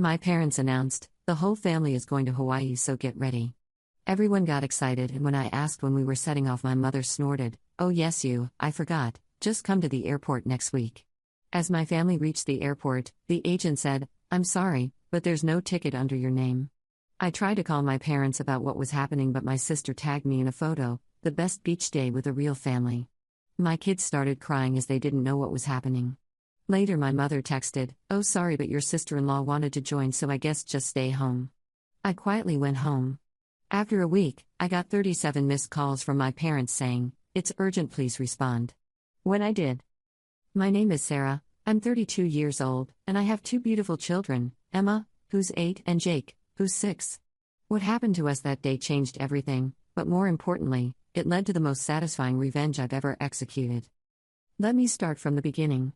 My parents announced, "The whole family is going to Hawaii, so get ready." Everyone got excited, and when I asked when we were setting off, my mother snorted, "Oh yes, I forgot, just come to the airport next week." As my family reached the airport, the agent said, "I'm sorry, but there's no ticket under your name." I tried to call my parents about what was happening, but my sister tagged me in a photo, the best beach day with a real family. My kids started crying as they didn't know what was happening. Later, my mother texted, "Oh, sorry, but your sister-in-law wanted to join, so I guess just stay home." I quietly went home. After a week, I got 37 missed calls from my parents saying, "It's urgent, please respond." When I did. My name is Sarah, I'm 32 years old, and I have two beautiful children, Emma, who's 8, and Jake, who's 6. What happened to us that day changed everything, but more importantly, it led to the most satisfying revenge I've ever executed. Let me start from the beginning.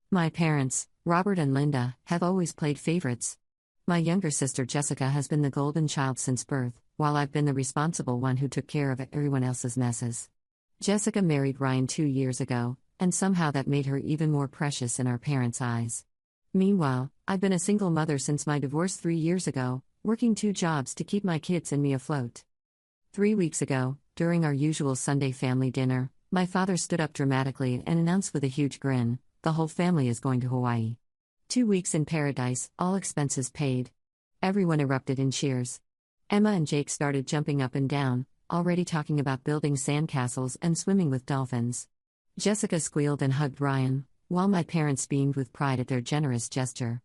My parents, Robert and Linda, have always played favorites. My younger sister Jessica has been the golden child since birth, while I've been the responsible one who took care of everyone else's messes. Jessica married Ryan 2 years ago, and somehow that made her even more precious in our parents' eyes. Meanwhile, I've been a single mother since my divorce 3 years ago, working 2 jobs to keep my kids and me afloat. 3 weeks ago, during our usual Sunday family dinner, my father stood up dramatically and announced with a huge grin, "The whole family is going to Hawaii. 2 weeks in paradise, all expenses paid." Everyone erupted in cheers. Emma and Jake started jumping up and down, already talking about building sandcastles and swimming with dolphins. Jessica squealed and hugged Ryan, while my parents beamed with pride at their generous gesture.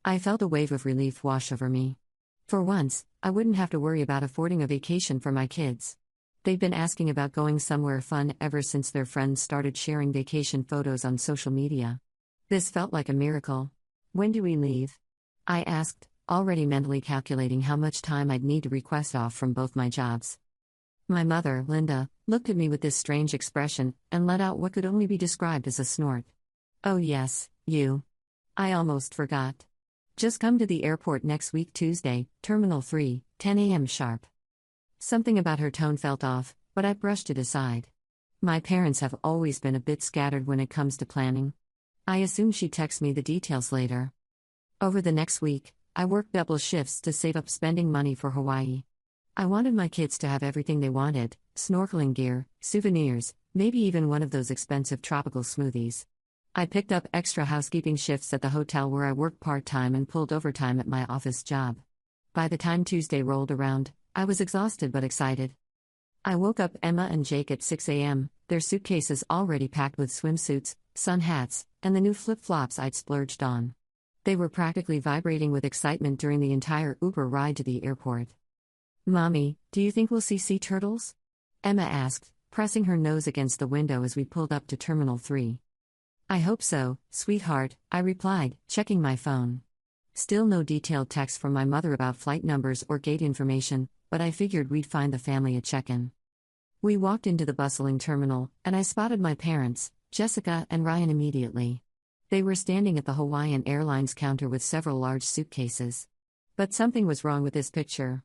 I felt a wave of relief wash over me. For once, I wouldn't have to worry about affording a vacation for my kids. They've been asking about going somewhere fun ever since their friends started sharing vacation photos on social media. This felt like a miracle. "When do we leave?" I asked, already mentally calculating how much time I'd need to request off from both my jobs. My mother, Linda, looked at me with this strange expression and let out what could only be described as a snort. "Oh yes, you. I almost forgot. Just come to the airport next week Tuesday, Terminal 3, 10 a.m. sharp." Something about her tone felt off, but I brushed it aside. My parents have always been a bit scattered when it comes to planning. I assume she'd text me the details later. Over the next week, I worked double shifts to save up spending money for Hawaii. I wanted my kids to have everything they wanted: snorkeling gear, souvenirs, maybe even one of those expensive tropical smoothies. I picked up extra housekeeping shifts at the hotel where I worked part-time and pulled overtime at my office job. By the time Tuesday rolled around, I was exhausted but excited. I woke up Emma and Jake at 6 a.m., their suitcases already packed with swimsuits, sun hats, and the new flip-flops I'd splurged on. They were practically vibrating with excitement during the entire Uber ride to the airport. "Mommy, do you think we'll see sea turtles?" Emma asked, pressing her nose against the window as we pulled up to Terminal 3. "I hope so, sweetheart," I replied, checking my phone. Still no detailed text from my mother about flight numbers or gate information, but I figured we'd find the family at check-in. We walked into the bustling terminal, and I spotted my parents, Jessica and Ryan, immediately. They were standing at the Hawaiian Airlines counter with several large suitcases. But something was wrong with this picture.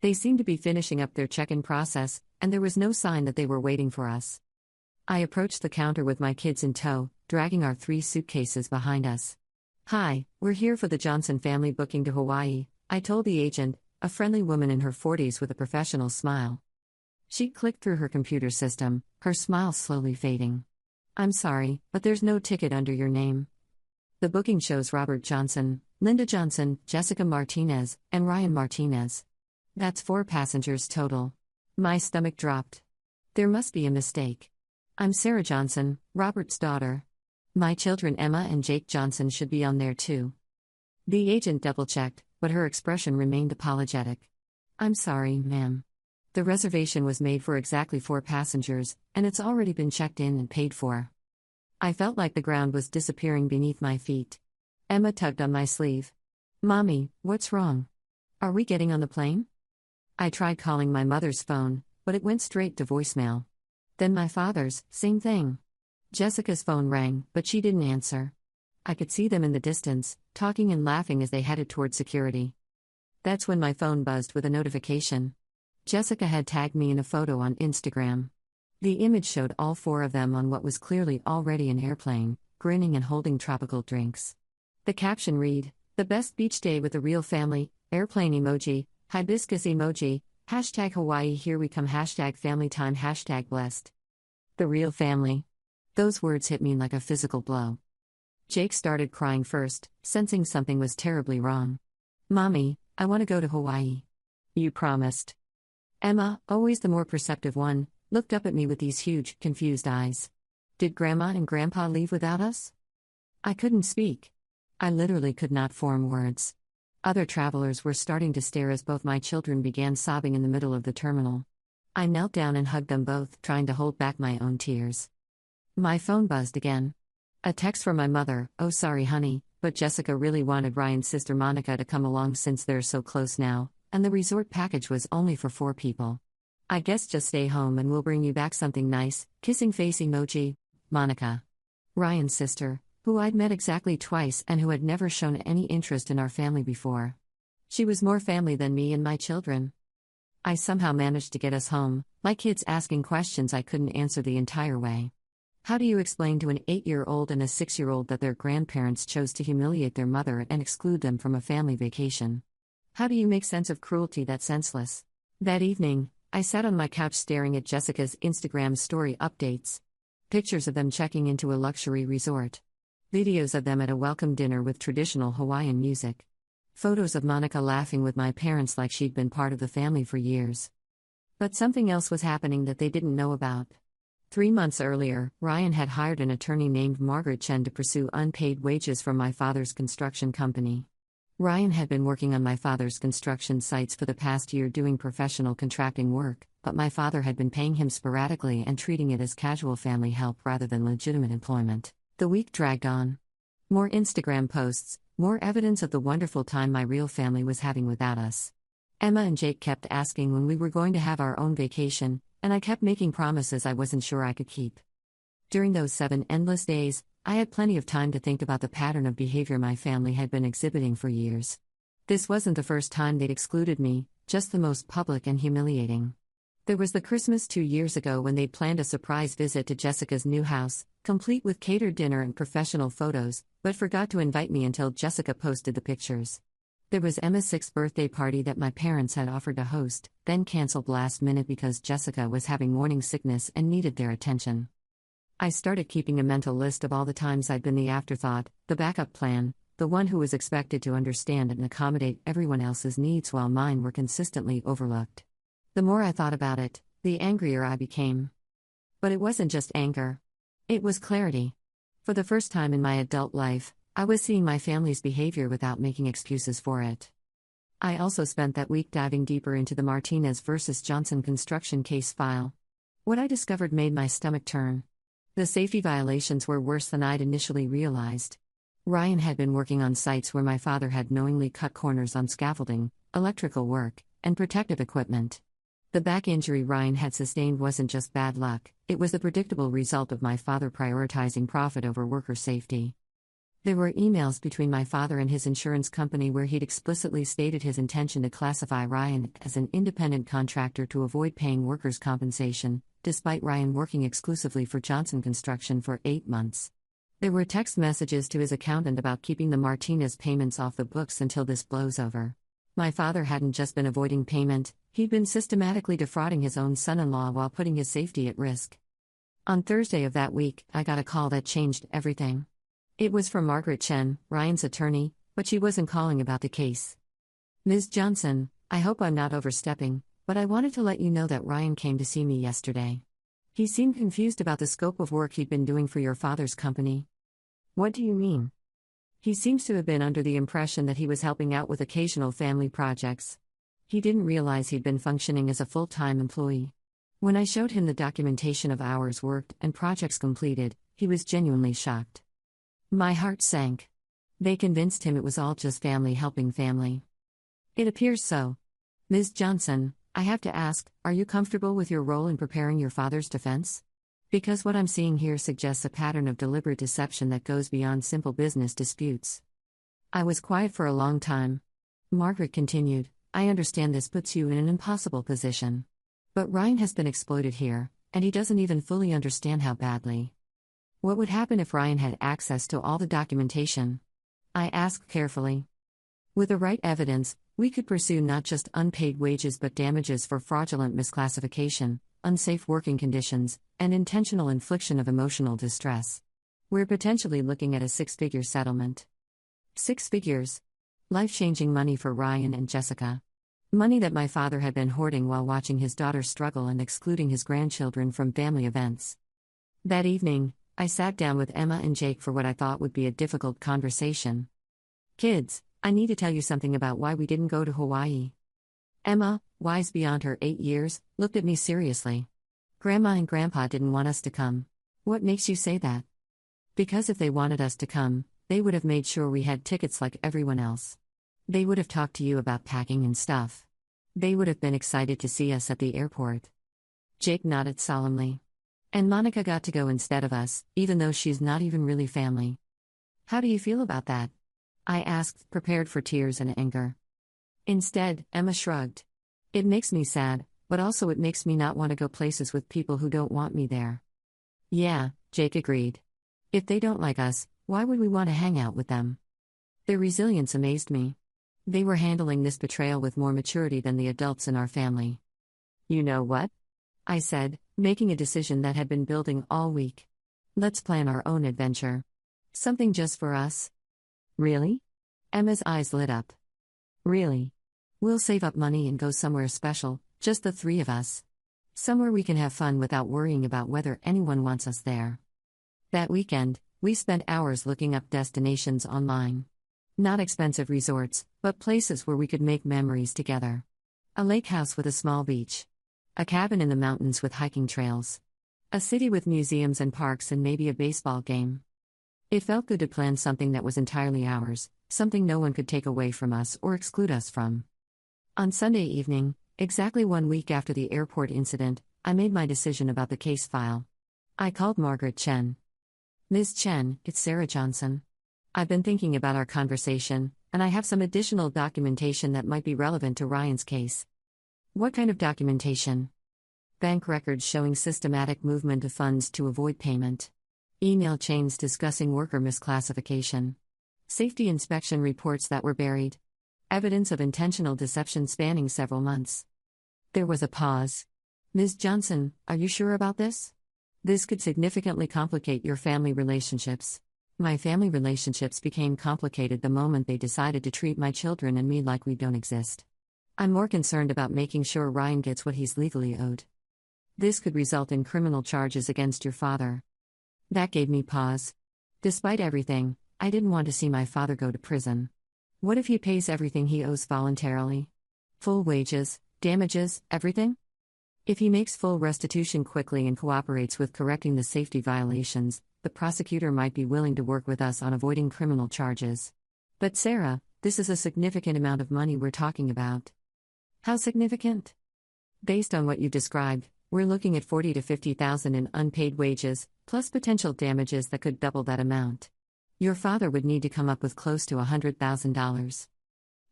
They seemed to be finishing up their check-in process, and there was no sign that they were waiting for us. I approached the counter with my kids in tow, dragging our 3 suitcases behind us. "Hi, we're here for the Johnson family booking to Hawaii," I told the agent, a friendly woman in her 40s with a professional smile. She clicked through her computer system, her smile slowly fading. "I'm sorry, but there's no ticket under your name. The booking shows Robert Johnson, Linda Johnson, Jessica Martinez, and Ryan Martinez. That's 4 passengers total." My stomach dropped. There must be a mistake. I'm Sarah Johnson, Robert's daughter. My children Emma and Jake Johnson should be on there too. The agent double-checked, but her expression remained apologetic. "I'm sorry, ma'am. The reservation was made for exactly 4 passengers, and it's already been checked in and paid for." I felt like the ground was disappearing beneath my feet. Emma tugged on my sleeve. "Mommy, what's wrong? Are we getting on the plane?" I tried calling my mother's phone, but it went straight to voicemail. Then my father's, same thing. Jessica's phone rang, but she didn't answer. I could see them in the distance, talking and laughing as they headed toward security. That's when my phone buzzed with a notification. Jessica had tagged me in a photo on Instagram. The image showed all 4 of them on what was clearly already an airplane, grinning and holding tropical drinks. The caption read, The best beach day with the real family, airplane emoji, hibiscus emoji, hashtag Hawaii here we come hashtag family time hashtag blessed. The real family. Those words hit me like a physical blow. Jake started crying first, sensing something was terribly wrong. Mommy, I want to go to Hawaii. You promised. Emma, always the more perceptive one, looked up at me with these huge, confused eyes. Did Grandma and Grandpa leave without us? I couldn't speak. I literally could not form words. Other travelers were starting to stare as both my children began sobbing in the middle of the terminal. I knelt down and hugged them both, trying to hold back my own tears. My phone buzzed again. A text from my mother, "Oh sorry honey, but Jessica really wanted Ryan's sister Monica to come along since they're so close now, and the resort package was only for 4 people. I guess just stay home and we'll bring you back something nice, kissing face emoji, Monica." Ryan's sister, who I'd met exactly twice and who had never shown any interest in our family before. She was more family than me and my children. I somehow managed to get us home, my kids asking questions I couldn't answer the entire way. How do you explain to an 8-year-old and a 6-year-old that their grandparents chose to humiliate their mother and exclude them from a family vacation? How do you make sense of cruelty that's senseless? That evening, I sat on my couch staring at Jessica's Instagram story updates. Pictures of them checking into a luxury resort. Videos of them at a welcome dinner with traditional Hawaiian music. Photos of Monica laughing with my parents like she'd been part of the family for years. But something else was happening that they didn't know about. 3 months earlier, Ryan had hired an attorney named Margaret Chen to pursue unpaid wages from my father's construction company. Ryan had been working on my father's construction sites for the past year doing professional contracting work, but my father had been paying him sporadically and treating it as casual family help rather than legitimate employment. The week dragged on. More Instagram posts, more evidence of the wonderful time my real family was having without us. Emma and Jake kept asking when we were going to have our own vacation, and I kept making promises I wasn't sure I could keep. During those 7 endless days, I had plenty of time to think about the pattern of behavior my family had been exhibiting for years. This wasn't the first time they'd excluded me, just the most public and humiliating. There was the Christmas 2 years ago when they'd planned a surprise visit to Jessica's new house, complete with catered dinner and professional photos, but forgot to invite me until Jessica posted the pictures. There was Emma's 6th birthday party that my parents had offered to host, then canceled last minute because Jessica was having morning sickness and needed their attention. I started keeping a mental list of all the times I'd been the afterthought, the backup plan, the one who was expected to understand and accommodate everyone else's needs while mine were consistently overlooked. The more I thought about it, the angrier I became. But it wasn't just anger. It was clarity. For the first time in my adult life, I was seeing my family's behavior without making excuses for it. I also spent that week diving deeper into the Martinez versus Johnson construction case file. What I discovered made my stomach turn. The safety violations were worse than I'd initially realized. Ryan had been working on sites where my father had knowingly cut corners on scaffolding, electrical work, and protective equipment. The back injury Ryan had sustained wasn't just bad luck, it was the predictable result of my father prioritizing profit over worker safety. There were emails between my father and his insurance company where he'd explicitly stated his intention to classify Ryan as an independent contractor to avoid paying workers' compensation, despite Ryan working exclusively for Johnson Construction for 8 months. There were text messages to his accountant about keeping the Martinez payments off the books until this blows over. My father hadn't just been avoiding payment, he'd been systematically defrauding his own son-in-law while putting his safety at risk. On Thursday of that week, I got a call that changed everything. It was from Margaret Chen, Ryan's attorney, but she wasn't calling about the case. "Ms. Johnson, I hope I'm not overstepping, but I wanted to let you know that Ryan came to see me yesterday. He seemed confused about the scope of work he'd been doing for your father's company." "What do you mean?" "He seems to have been under the impression that he was helping out with occasional family projects. He didn't realize he'd been functioning as a full-time employee. When I showed him the documentation of hours worked and projects completed, he was genuinely shocked." My heart sank. They convinced him it was all just family helping family. "It appears so. Ms. Johnson, I have to ask, are you comfortable with your role in preparing your father's defense? Because what I'm seeing here suggests a pattern of deliberate deception that goes beyond simple business disputes." I was quiet for a long time. Margaret continued, "I understand this puts you in an impossible position. But Ryan has been exploited here, and he doesn't even fully understand how badly. What would happen if Ryan had access to all the documentation?" I asked carefully. With the right evidence, we could pursue not just unpaid wages but damages for fraudulent misclassification, unsafe working conditions, and intentional infliction of emotional distress. We're potentially looking at a six-figure settlement. 6 figures. Life-changing money for Ryan and Jessica. Money that my father had been hoarding while watching his daughter struggle and excluding his grandchildren from family events. That evening, I sat down with Emma and Jake for what I thought would be a difficult conversation. Kids, I need to tell you something about why we didn't go to Hawaii. Emma, wise beyond her 8 years, looked at me seriously. Grandma and Grandpa didn't want us to come. What makes you say that? Because if they wanted us to come, they would have made sure we had tickets like everyone else. They would have talked to you about packing and stuff. They would have been excited to see us at the airport. Jake nodded solemnly. And Monica got to go instead of us, even though she's not even really family. How do you feel about that? I asked, prepared for tears and anger. Instead, Emma shrugged. It makes me sad, but also it makes me not want to go places with people who don't want me there. Yeah, Jake agreed. If they don't like us, why would we want to hang out with them? Their resilience amazed me. They were handling this betrayal with more maturity than the adults in our family. You know what? I said, making a decision that had been building all week. Let's plan our own adventure. Something just for us. Really? Emma's eyes lit up. Really? We'll save up money and go somewhere special, just the three of us. Somewhere we can have fun without worrying about whether anyone wants us there. That weekend, we spent hours looking up destinations online. Not expensive resorts, but places where we could make memories together. A lake house with a small beach. A cabin in the mountains with hiking trails. A city with museums and parks and maybe a baseball game. It felt good to plan something that was entirely ours, something no one could take away from us or exclude us from. On Sunday evening, exactly 1 week after the airport incident, I made my decision about the case file. I called Margaret Chen. Ms. Chen, it's Sarah Johnson. I've been thinking about our conversation, and I have some additional documentation that might be relevant to Ryan's case. What kind of documentation? Bank records showing systematic movement of funds to avoid payment. Email chains discussing worker misclassification. Safety inspection reports that were buried. Evidence of intentional deception spanning several months. There was a pause. Ms. Johnson, are you sure about this? This could significantly complicate your family relationships. My family relationships became complicated the moment they decided to treat my children and me like we don't exist. I'm more concerned about making sure Ryan gets what he's legally owed. This could result in criminal charges against your father. That gave me pause. Despite everything, I didn't want to see my father go to prison. What if he pays everything he owes voluntarily? Full wages, damages, everything? If he makes full restitution quickly and cooperates with correcting the safety violations, the prosecutor might be willing to work with us on avoiding criminal charges. But Sarah, this is a significant amount of money we're talking about. How significant? Based on what you described, we're looking at $40,000 to $50,000 in unpaid wages, plus potential damages that could double that amount. Your father would need to come up with close to $100,000.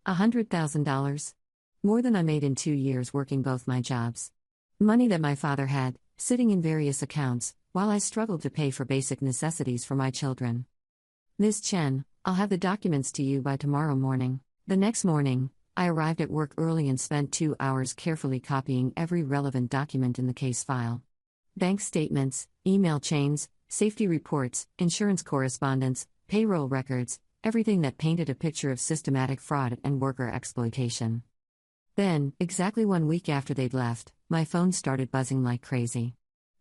$100,000? More than I made in 2 years working both my jobs. Money that my father had, sitting in various accounts, while I struggled to pay for basic necessities for my children. Ms. Chen, I'll have the documents to you by tomorrow morning. The next morning, I arrived at work early and spent 2 hours carefully copying every relevant document in the case file. Bank statements, email chains, safety reports, insurance correspondence, payroll records, everything that painted a picture of systematic fraud and worker exploitation. Then, exactly 1 week after they'd left, my phone started buzzing like crazy.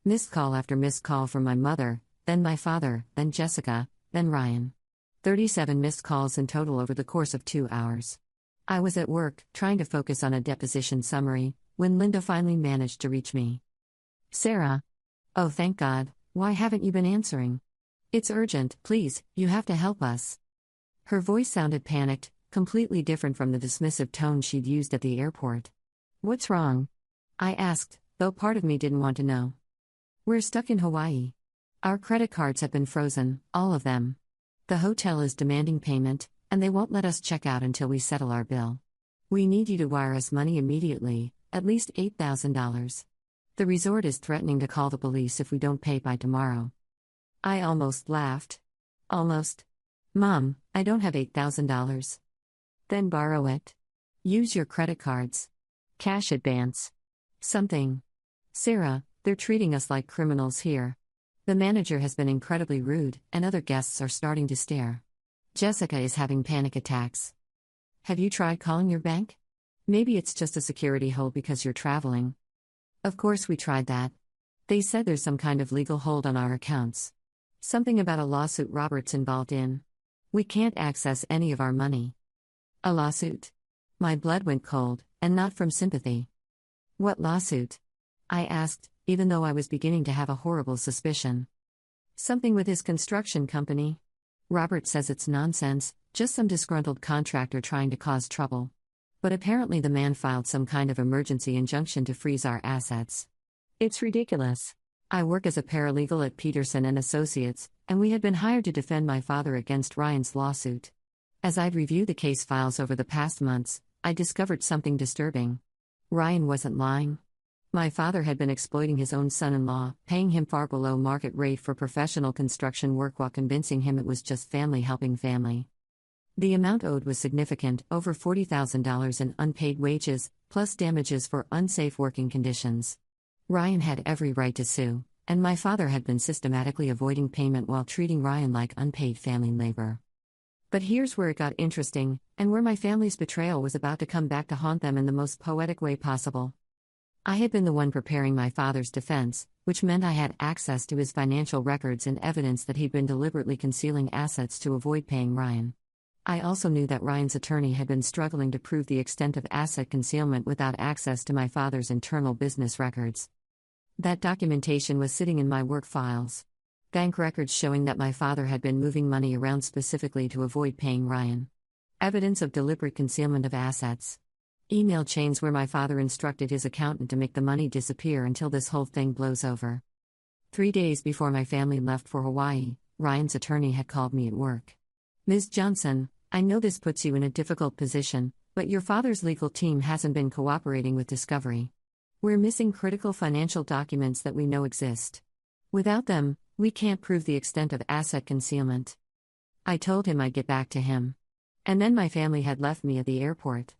Missed call after missed call from my mother, then my father, then Jessica, then Ryan. 37 missed calls in total over the course of 2 hours. I was at work, trying to focus on a deposition summary, when Linda finally managed to reach me. Sarah. Oh, thank God, why haven't you been answering? It's urgent, please, you have to help us. Her voice sounded panicked, completely different from the dismissive tone she'd used at the airport. What's wrong? I asked, though part of me didn't want to know. We're stuck in Hawaii. Our credit cards have been frozen, all of them. The hotel is demanding payment, and they won't let us check out until we settle our bill. We need you to wire us money immediately, at least $8,000. The resort is threatening to call the police if we don't pay by tomorrow. I almost laughed. Almost. Mom, I don't have $8,000. Then borrow it. Use your credit cards. Cash advance. Something. Sarah, they're treating us like criminals here. The manager has been incredibly rude, and other guests are starting to stare. Jessica is having panic attacks. Have you tried calling your bank? Maybe it's just a security hold because you're traveling. Of course we tried that. They said there's some kind of legal hold on our accounts. Something about a lawsuit Robert's involved in. We can't access any of our money. A lawsuit? My blood went cold, and not from sympathy. What lawsuit? I asked, even though I was beginning to have a horrible suspicion. Something with his construction company. Robert says it's nonsense, just some disgruntled contractor trying to cause trouble. But apparently the man filed some kind of emergency injunction to freeze our assets. It's ridiculous. I work as a paralegal at Peterson and Associates, and we had been hired to defend my father against Ryan's lawsuit. As I'd reviewed the case files over the past months, I discovered something disturbing. Ryan wasn't lying. My father had been exploiting his own son-in-law, paying him far below market rate for professional construction work while convincing him it was just family helping family. The amount owed was significant, over $40,000 in unpaid wages, plus damages for unsafe working conditions. Ryan had every right to sue, and my father had been systematically avoiding payment while treating Ryan like unpaid family labor. But here's where it got interesting, and where my family's betrayal was about to come back to haunt them in the most poetic way possible. I had been the one preparing my father's defense, which meant I had access to his financial records and evidence that he'd been deliberately concealing assets to avoid paying Ryan. I also knew that Ryan's attorney had been struggling to prove the extent of asset concealment without access to my father's internal business records. That documentation was sitting in my work files. Bank records showing that my father had been moving money around specifically to avoid paying Ryan. Evidence of deliberate concealment of assets. Email chains where my father instructed his accountant to make the money disappear until this whole thing blows over. 3 days before my family left for Hawaii, Ryan's attorney had called me at work. Ms. Johnson, I know this puts you in a difficult position, but your father's legal team hasn't been cooperating with Discovery. We're missing critical financial documents that we know exist. Without them, we can't prove the extent of asset concealment. I told him I'd get back to him. And then my family had left me at the airport.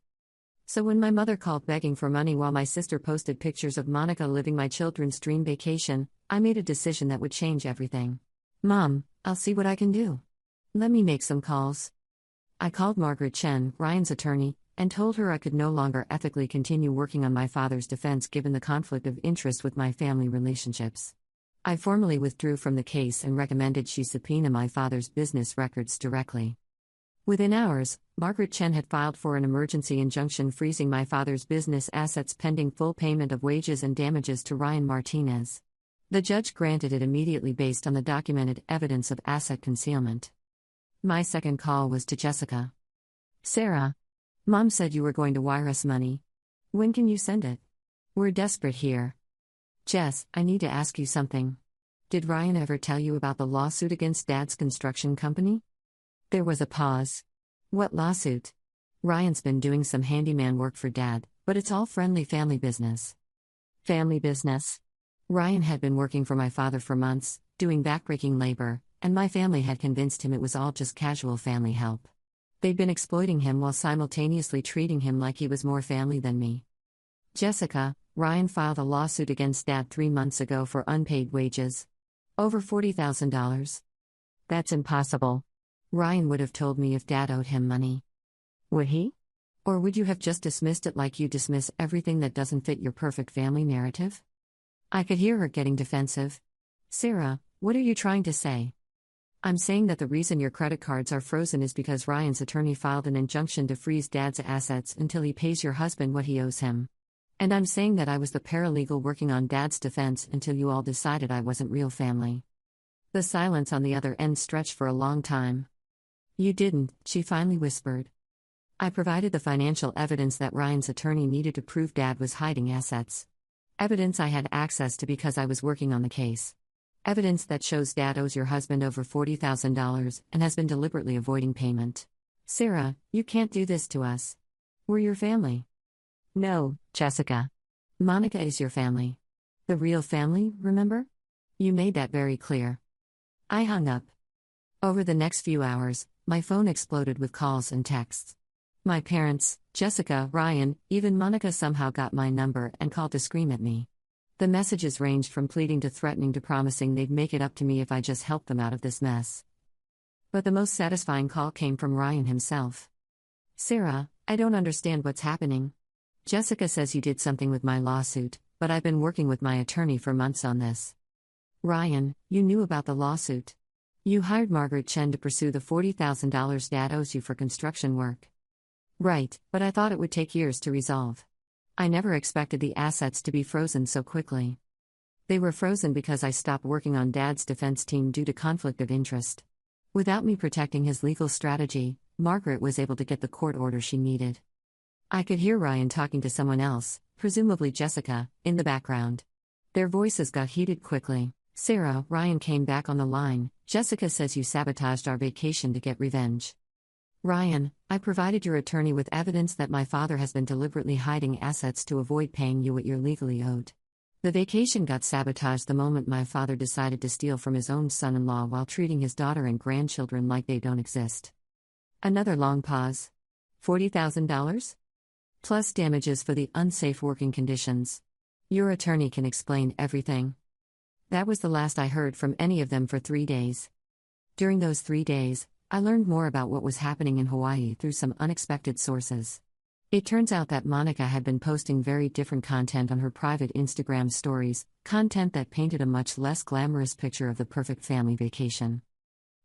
So when my mother called begging for money while my sister posted pictures of Monica living my children's dream vacation, I made a decision that would change everything. Mom, I'll see what I can do. Let me make some calls. I called Margaret Chen, Ryan's attorney, and told her I could no longer ethically continue working on my father's defense given the conflict of interest with my family relationships. I formally withdrew from the case and recommended she subpoena my father's business records directly. Within hours, Margaret Chen had filed for an emergency injunction freezing my father's business assets pending full payment of wages and damages to Ryan Martinez. The judge granted it immediately based on the documented evidence of asset concealment. My second call was to Jessica. Sarah, Mom said you were going to wire us money. When can you send it? We're desperate here. Jess, I need to ask you something. Did Ryan ever tell you about the lawsuit against Dad's construction company? There was a pause. What lawsuit? Ryan's been doing some handyman work for Dad, but it's all friendly family business. Family business? Ryan had been working for my father for months, doing backbreaking labor, and my family had convinced him it was all just casual family help. They'd been exploiting him while simultaneously treating him like he was more family than me. Jessica, Ryan filed a lawsuit against Dad 3 months ago for unpaid wages. Over $40,000. That's impossible. Ryan would have told me if Dad owed him money. Would he? Or would you have just dismissed it like you dismiss everything that doesn't fit your perfect family narrative? I could hear her getting defensive. Sarah, what are you trying to say? I'm saying that the reason your credit cards are frozen is because Ryan's attorney filed an injunction to freeze Dad's assets until he pays your husband what he owes him. And I'm saying that I was the paralegal working on Dad's defense until you all decided I wasn't real family. The silence on the other end stretched for a long time. You didn't, she finally whispered. I provided the financial evidence that Ryan's attorney needed to prove Dad was hiding assets. Evidence I had access to because I was working on the case. Evidence that shows Dad owes your husband over $40,000 and has been deliberately avoiding payment. Sarah, you can't do this to us. We're your family. No, Jessica. Monica is your family. The real family, remember? You made that very clear. I hung up. Over the next few hours, my phone exploded with calls and texts. My parents, Jessica, Ryan, even Monica somehow got my number and called to scream at me. The messages ranged from pleading to threatening to promising they'd make it up to me if I just helped them out of this mess. But the most satisfying call came from Ryan himself. "Sarah, I don't understand what's happening. Jessica says you did something with my lawsuit, but I've been working with my attorney for months on this." "Ryan, you knew about the lawsuit. You hired Margaret Chen to pursue the $40,000 Dad owes you for construction work." "Right, but I thought it would take years to resolve. I never expected the assets to be frozen so quickly. They were frozen because I stopped working on Dad's defense team due to conflict of interest. Without me protecting his legal strategy, Margaret was able to get the court order she needed." I could hear Ryan talking to someone else, presumably Jessica, in the background. Their voices got heated quickly. "Sarah," Ryan came back on the line, "Jessica says you sabotaged our vacation to get revenge." "Ryan, I provided your attorney with evidence that my father has been deliberately hiding assets to avoid paying you what you're legally owed. The vacation got sabotaged the moment my father decided to steal from his own son-in-law while treating his daughter and grandchildren like they don't exist." Another long pause. $40,000? Plus damages for the unsafe working conditions. Your attorney can explain everything. That was the last I heard from any of them for 3 days. During those 3 days, I learned more about what was happening in Hawaii through some unexpected sources. It turns out that Monica had been posting very different content on her private Instagram stories, content that painted a much less glamorous picture of the perfect family vacation.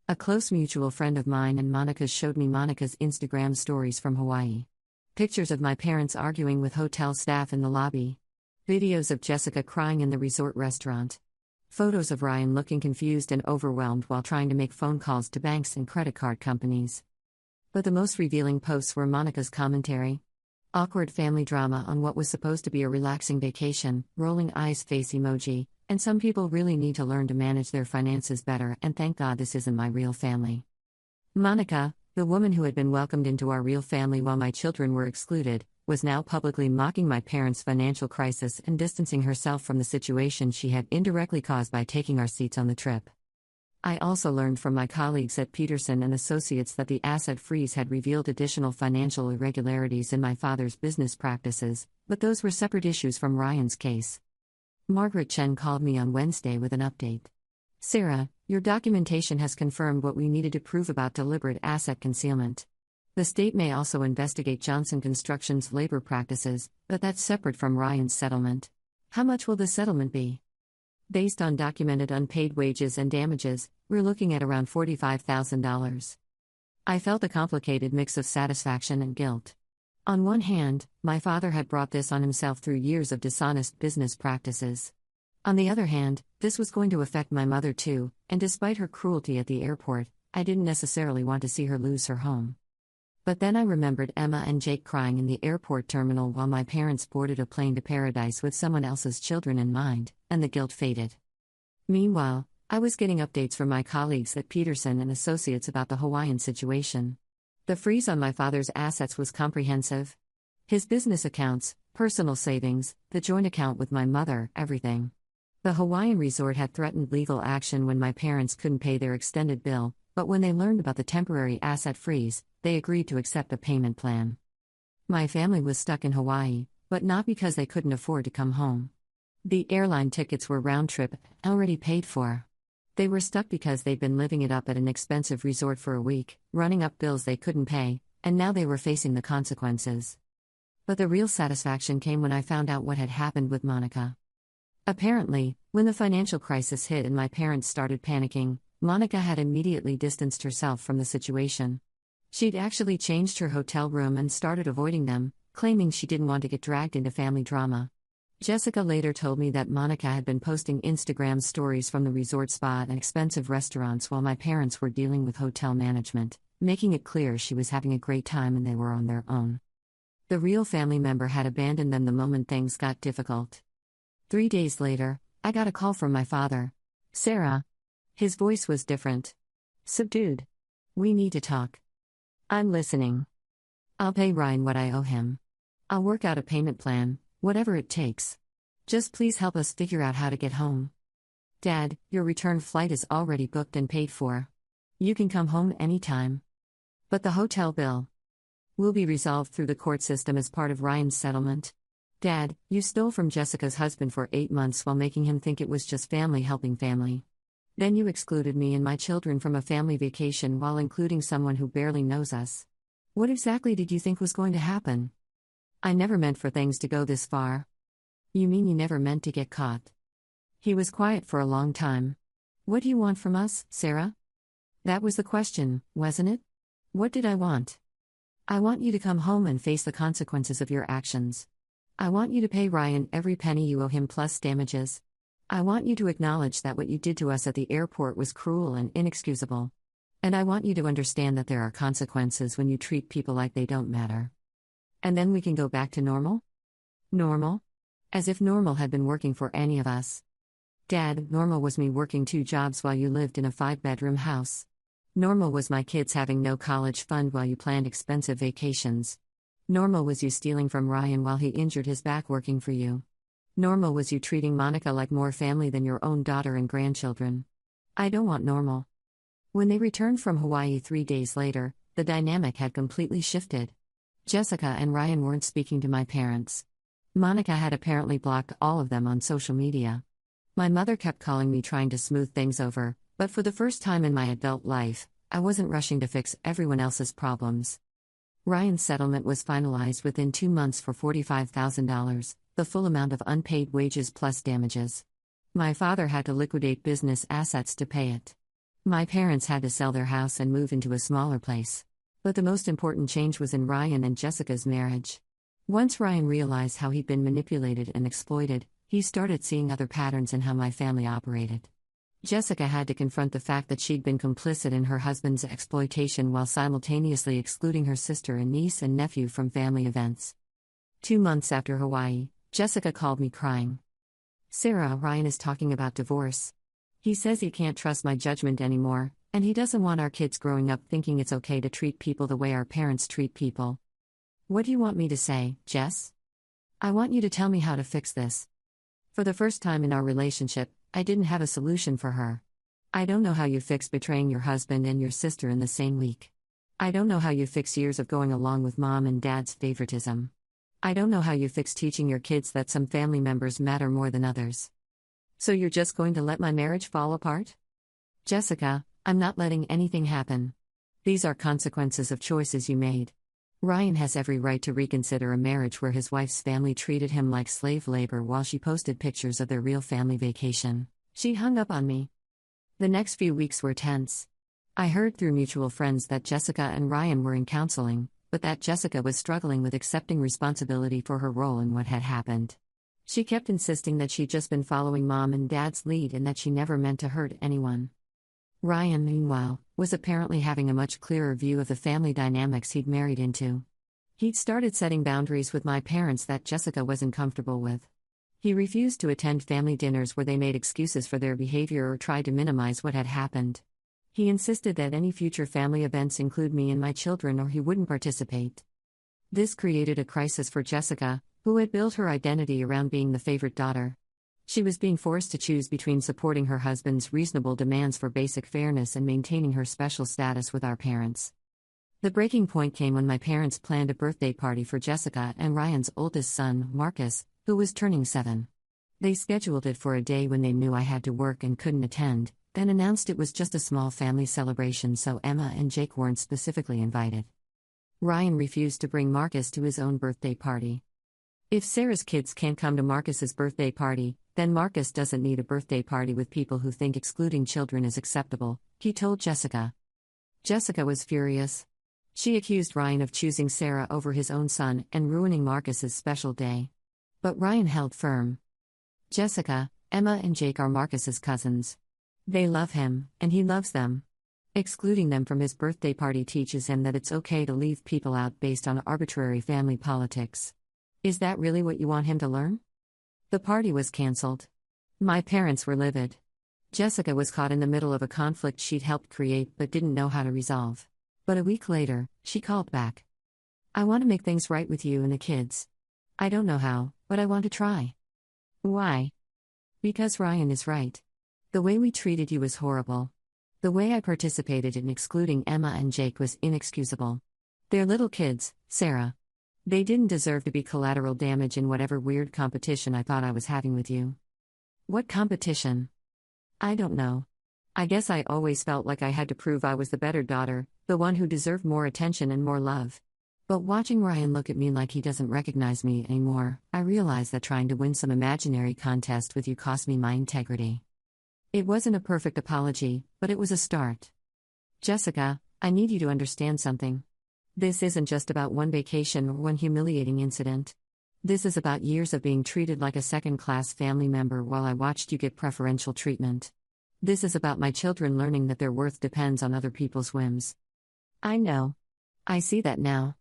A close mutual friend of mine and Monica's showed me Monica's Instagram stories from Hawaii. Pictures of my parents arguing with hotel staff in the lobby. Videos of Jessica crying in the resort restaurant. Photos of Ryan looking confused and overwhelmed while trying to make phone calls to banks and credit card companies. But the most revealing posts were Monica's commentary. Awkward family drama on what was supposed to be a relaxing vacation, rolling eyes face emoji, and some people really need to learn to manage their finances better, and thank God this isn't my real family. Monica, the woman who had been welcomed into our real family while my children were excluded, was now publicly mocking my parents' financial crisis and distancing herself from the situation she had indirectly caused by taking our seats on the trip. I also learned from my colleagues at Peterson and Associates that the asset freeze had revealed additional financial irregularities in my father's business practices, but those were separate issues from Ryan's case. Margaret Chen called me on Wednesday with an update. "Sarah, your documentation has confirmed what we needed to prove about deliberate asset concealment. The state may also investigate Johnson Construction's labor practices, but that's separate from Ryan's settlement. How much will the settlement be?" "Based on documented unpaid wages and damages, we're looking at around $45,000. I felt a complicated mix of satisfaction and guilt. On one hand, my father had brought this on himself through years of dishonest business practices. On the other hand, this was going to affect my mother too, and despite her cruelty at the airport, I didn't necessarily want to see her lose her home. But then I remembered Emma and Jake crying in the airport terminal while my parents boarded a plane to paradise with someone else's children in mind, and the guilt faded. Meanwhile, I was getting updates from my colleagues at Peterson and Associates about the Hawaiian situation. The freeze on my father's assets was comprehensive. His business accounts, personal savings, the joint account with my mother, everything. The Hawaiian resort had threatened legal action when my parents couldn't pay their extended bill, but when they learned about the temporary asset freeze, they agreed to accept a payment plan. My family was stuck in Hawaii, but not because they couldn't afford to come home. The airline tickets were round-trip, already paid for. They were stuck because they'd been living it up at an expensive resort for a week, running up bills they couldn't pay, and now they were facing the consequences. But the real satisfaction came when I found out what had happened with Monica. Apparently, when the financial crisis hit and my parents started panicking, Monica had immediately distanced herself from the situation. She'd actually changed her hotel room and started avoiding them, claiming she didn't want to get dragged into family drama. Jessica later told me that Monica had been posting Instagram stories from the resort spa and expensive restaurants while my parents were dealing with hotel management, making it clear she was having a great time and they were on their own. The real family member had abandoned them the moment things got difficult. 3 days later, I got a call from my father. "Sarah." His voice was different. Subdued. "We need to talk." "I'm listening." "I'll pay Ryan what I owe him. I'll work out a payment plan, whatever it takes. Just please help us figure out how to get home. Dad, your return flight is already booked and paid for. You can come home anytime. But the hotel bill. Will be resolved through the court system as part of Ryan's settlement. Dad, you stole from Jessica's husband for 8 months while making him think it was just family helping family. Then you excluded me and my children from a family vacation while including someone who barely knows us. What exactly did you think was going to happen? I never meant for things to go this far. You mean you never meant to get caught? He was quiet for a long time. What do you want from us, Sarah? That was the question, wasn't it? What did I want? I want you to come home and face the consequences of your actions. I want you to pay Ryan every penny you owe him plus damages. I want you to acknowledge that what you did to us at the airport was cruel and inexcusable. And I want you to understand that there are consequences when you treat people like they don't matter. And then we can go back to normal? Normal? As if normal had been working for any of us. Dad, normal was me working 2 jobs while you lived in a 5-bedroom house. Normal was my kids having no college fund while you planned expensive vacations. Normal was you stealing from Ryan while he injured his back working for you. Normal was you treating Monica like more family than your own daughter and grandchildren. I don't want normal. When they returned from Hawaii 3 days later, the dynamic had completely shifted. Jessica and Ryan weren't speaking to my parents. Monica had apparently blocked all of them on social media. My mother kept calling me trying to smooth things over, but for the first time in my adult life, I wasn't rushing to fix everyone else's problems. Ryan's settlement was finalized within 2 months for $45,000, the full amount of unpaid wages plus damages. My father had to liquidate business assets to pay it. My parents had to sell their house and move into a smaller place. But the most important change was in Ryan and Jessica's marriage. Once Ryan realized how he'd been manipulated and exploited, he started seeing other patterns in how my family operated. Jessica had to confront the fact that she'd been complicit in her husband's exploitation while simultaneously excluding her sister and niece and nephew from family events. 2 months after Hawaii, Jessica called me crying. Sarah, Ryan is talking about divorce. He says he can't trust my judgment anymore, and he doesn't want our kids growing up thinking it's okay to treat people the way our parents treat people. What do you want me to say, Jess? I want you to tell me how to fix this. For the first time in our relationship, I didn't have a solution for her. I don't know how you fix betraying your husband and your sister in the same week. I don't know how you fix years of going along with mom and dad's favoritism. I don't know how you fix teaching your kids that some family members matter more than others. So you're just going to let my marriage fall apart? Jessica, I'm not letting anything happen. These are consequences of choices you made. Ryan has every right to reconsider a marriage where his wife's family treated him like slave labor while she posted pictures of their real family vacation. She hung up on me. The next few weeks were tense. I heard through mutual friends that Jessica and Ryan were in counseling, but that Jessica was struggling with accepting responsibility for her role in what had happened. She kept insisting that she'd just been following mom and dad's lead and that she never meant to hurt anyone. Ryan, meanwhile, was apparently having a much clearer view of the family dynamics he'd married into. He'd started setting boundaries with my parents that Jessica wasn't comfortable with. He refused to attend family dinners where they made excuses for their behavior or tried to minimize what had happened. He insisted that any future family events include me and my children or he wouldn't participate. This created a crisis for Jessica, who had built her identity around being the favorite daughter. She was being forced to choose between supporting her husband's reasonable demands for basic fairness and maintaining her special status with our parents. The breaking point came when my parents planned a birthday party for Jessica and Ryan's oldest son, Marcus, who was turning 7. They scheduled it for a day when they knew I had to work and couldn't attend, then announced it was just a small family celebration so Emma and Jake weren't specifically invited. Ryan refused to bring Marcus to his own birthday party. If Sarah's kids can't come to Marcus's birthday party, then Marcus doesn't need a birthday party with people who think excluding children is acceptable, he told Jessica. Jessica was furious. She accused Ryan of choosing Sarah over his own son and ruining Marcus's special day. But Ryan held firm. Jessica, Emma and Jake are Marcus's cousins. They love him, and he loves them. Excluding them from his birthday party teaches him that it's okay to leave people out based on arbitrary family politics. Is that really what you want him to learn? The party was cancelled. My parents were livid. Jessica was caught in the middle of a conflict she'd helped create but didn't know how to resolve. But a week later, she called back. I want to make things right with you and the kids. I don't know how, but I want to try. Why? Because Ryan is right. The way we treated you was horrible. The way I participated in excluding Emma and Jake was inexcusable. They're little kids, Sarah. They didn't deserve to be collateral damage in whatever weird competition I thought I was having with you. What competition? I don't know. I guess I always felt like I had to prove I was the better daughter, the one who deserved more attention and more love. But watching Ryan look at me like he doesn't recognize me anymore, I realized that trying to win some imaginary contest with you cost me my integrity. It wasn't a perfect apology, but it was a start. Jessica, I need you to understand something. This isn't just about one vacation or one humiliating incident. This is about years of being treated like a second-class family member while I watched you get preferential treatment. This is about my children learning that their worth depends on other people's whims. I know. I see that now.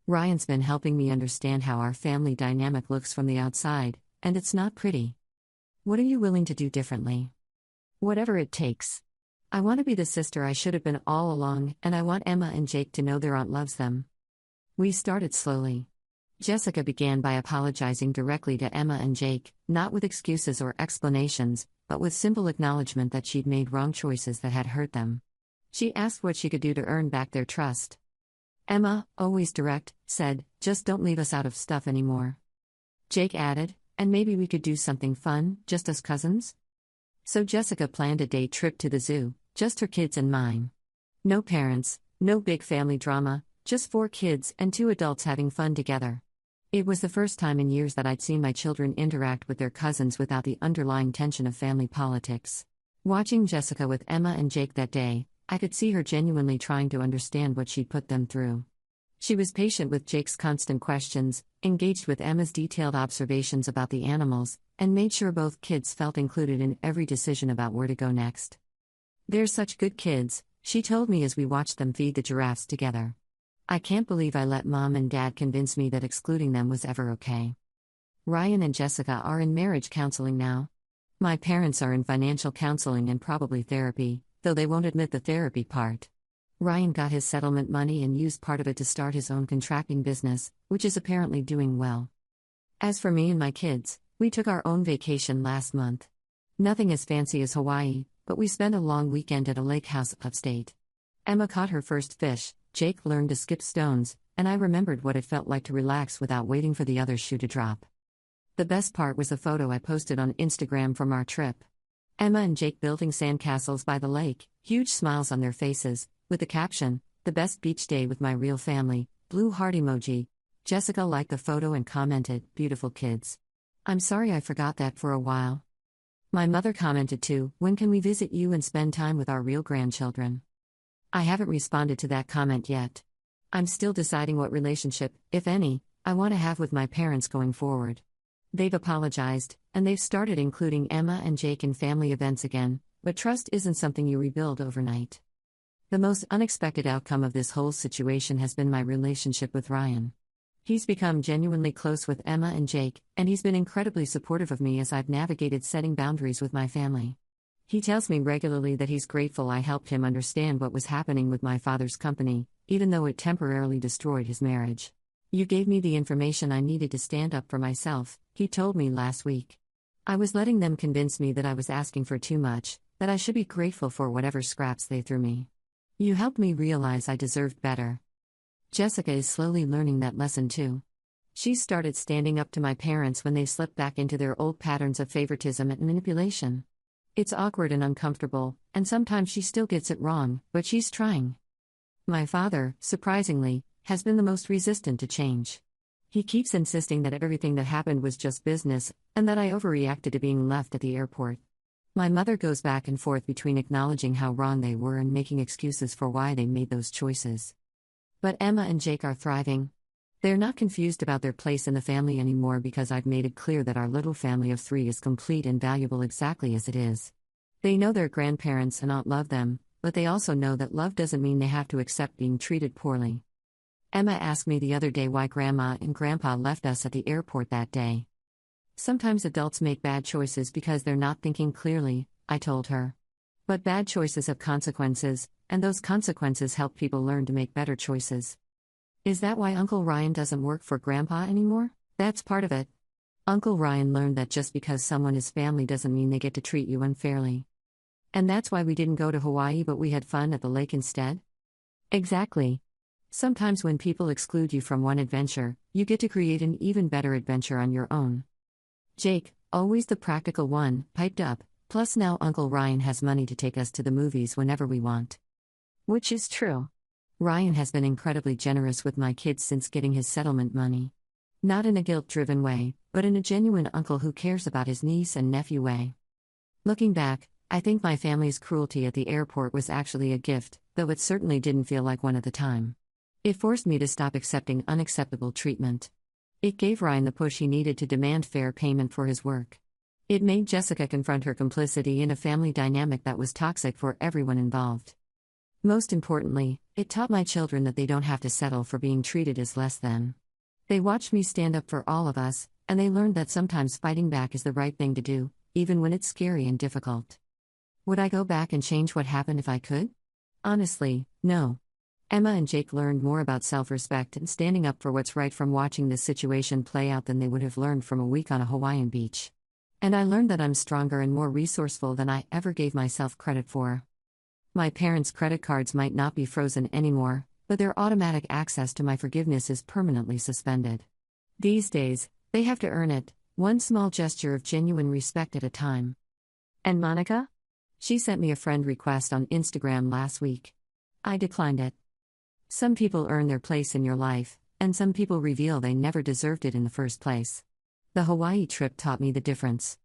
Ryan's been helping me understand how our family dynamic looks from the outside, and it's not pretty. What are you willing to do differently? Whatever it takes. I want to be the sister I should have been all along, and I want Emma and Jake to know their aunt loves them. We started slowly. Jessica began by apologizing directly to Emma and Jake, not with excuses or explanations, but with simple acknowledgement that she'd made wrong choices that had hurt them. She asked what she could do to earn back their trust. Emma, always direct, said, "Just don't leave us out of stuff anymore." Jake added, "And maybe we could do something fun, just us cousins?" So Jessica planned a day trip to the zoo, just her kids and mine. No parents, no big family drama, just 4 kids and 2 adults having fun together. It was the first time in years that I'd seen my children interact with their cousins without the underlying tension of family politics. Watching Jessica with Emma and Jake that day, I could see her genuinely trying to understand what she'd put them through. She was patient with Jake's constant questions, engaged with Emma's detailed observations about the animals, and made sure both kids felt included in every decision about where to go next. "They're such good kids," she told me as we watched them feed the giraffes together. "I can't believe I let Mom and Dad convince me that excluding them was ever okay." Ryan and Jessica are in marriage counseling now. My parents are in financial counseling and probably therapy, though they won't admit the therapy part. Ryan got his settlement money and used part of it to start his own contracting business, which is apparently doing well. As for me and my kids, we took our own vacation last month. Nothing as fancy as Hawaii, but we spent a long weekend at a lake house upstate. Emma caught her first fish, Jake learned to skip stones, and I remembered what it felt like to relax without waiting for the other shoe to drop. The best part was the photo I posted on Instagram from our trip. Emma and Jake building sandcastles by the lake, huge smiles on their faces, with the caption, "The best beach day with my real family," blue heart emoji. Jessica liked the photo and commented, "Beautiful kids. I'm sorry I forgot that for a while." My mother commented too, "When can we visit you and spend time with our real grandchildren?" I haven't responded to that comment yet. I'm still deciding what relationship, if any, I want to have with my parents going forward. They've apologized, and they've started including Emma and Jake in family events again, but trust isn't something you rebuild overnight. The most unexpected outcome of this whole situation has been my relationship with Ryan. He's become genuinely close with Emma and Jake, and he's been incredibly supportive of me as I've navigated setting boundaries with my family. He tells me regularly that he's grateful I helped him understand what was happening with my father's company, even though it temporarily destroyed his marriage. "You gave me the information I needed to stand up for myself," he told me last week. "I was letting them convince me that I was asking for too much, that I should be grateful for whatever scraps they threw me. You helped me realize I deserved better." Jessica is slowly learning that lesson too. She's started standing up to my parents when they slip back into their old patterns of favoritism and manipulation. It's awkward and uncomfortable, and sometimes she still gets it wrong, but she's trying. My father, surprisingly, has been the most resistant to change. He keeps insisting that everything that happened was just business, and that I overreacted to being left at the airport. My mother goes back and forth between acknowledging how wrong they were and making excuses for why they made those choices. But Emma and Jake are thriving. They're not confused about their place in the family anymore because I've made it clear that our little family of 3 is complete and valuable exactly as it is. They know their grandparents and aunt love them, but they also know that love doesn't mean they have to accept being treated poorly. Emma asked me the other day why Grandma and Grandpa left us at the airport that day. "Sometimes adults make bad choices because they're not thinking clearly," I told her. "But bad choices have consequences, and those consequences help people learn to make better choices." Is that why Uncle Ryan doesn't work for Grandpa anymore? That's part of it. Uncle Ryan learned that just because someone is family doesn't mean they get to treat you unfairly. And that's why we didn't go to Hawaii but we had fun at the lake instead? Exactly. Sometimes when people exclude you from one adventure, you get to create an even better adventure on your own. Jake, always the practical one, piped up, plus now Uncle Ryan has money to take us to the movies whenever we want. Which is true. Ryan has been incredibly generous with my kids since getting his settlement money. Not in a guilt-driven way, but in a genuine uncle who cares about his niece and nephew way. Looking back, I think my family's cruelty at the airport was actually a gift, though it certainly didn't feel like one at the time. It forced me to stop accepting unacceptable treatment. It gave Ryan the push he needed to demand fair payment for his work. It made Jessica confront her complicity in a family dynamic that was toxic for everyone involved. Most importantly, it taught my children that they don't have to settle for being treated as less than. They watched me stand up for all of us, and they learned that sometimes fighting back is the right thing to do, even when it's scary and difficult. Would I go back and change what happened if I could? Honestly, no. Emma and Jake learned more about self-respect and standing up for what's right from watching this situation play out than they would have learned from a week on a Hawaiian beach. And I learned that I'm stronger and more resourceful than I ever gave myself credit for. My parents' credit cards might not be frozen anymore, but their automatic access to my forgiveness is permanently suspended. These days, they have to earn it, one small gesture of genuine respect at a time. And Monica? She sent me a friend request on Instagram last week. I declined it. Some people earn their place in your life, and some people reveal they never deserved it in the first place. The Hawaii trip taught me the difference.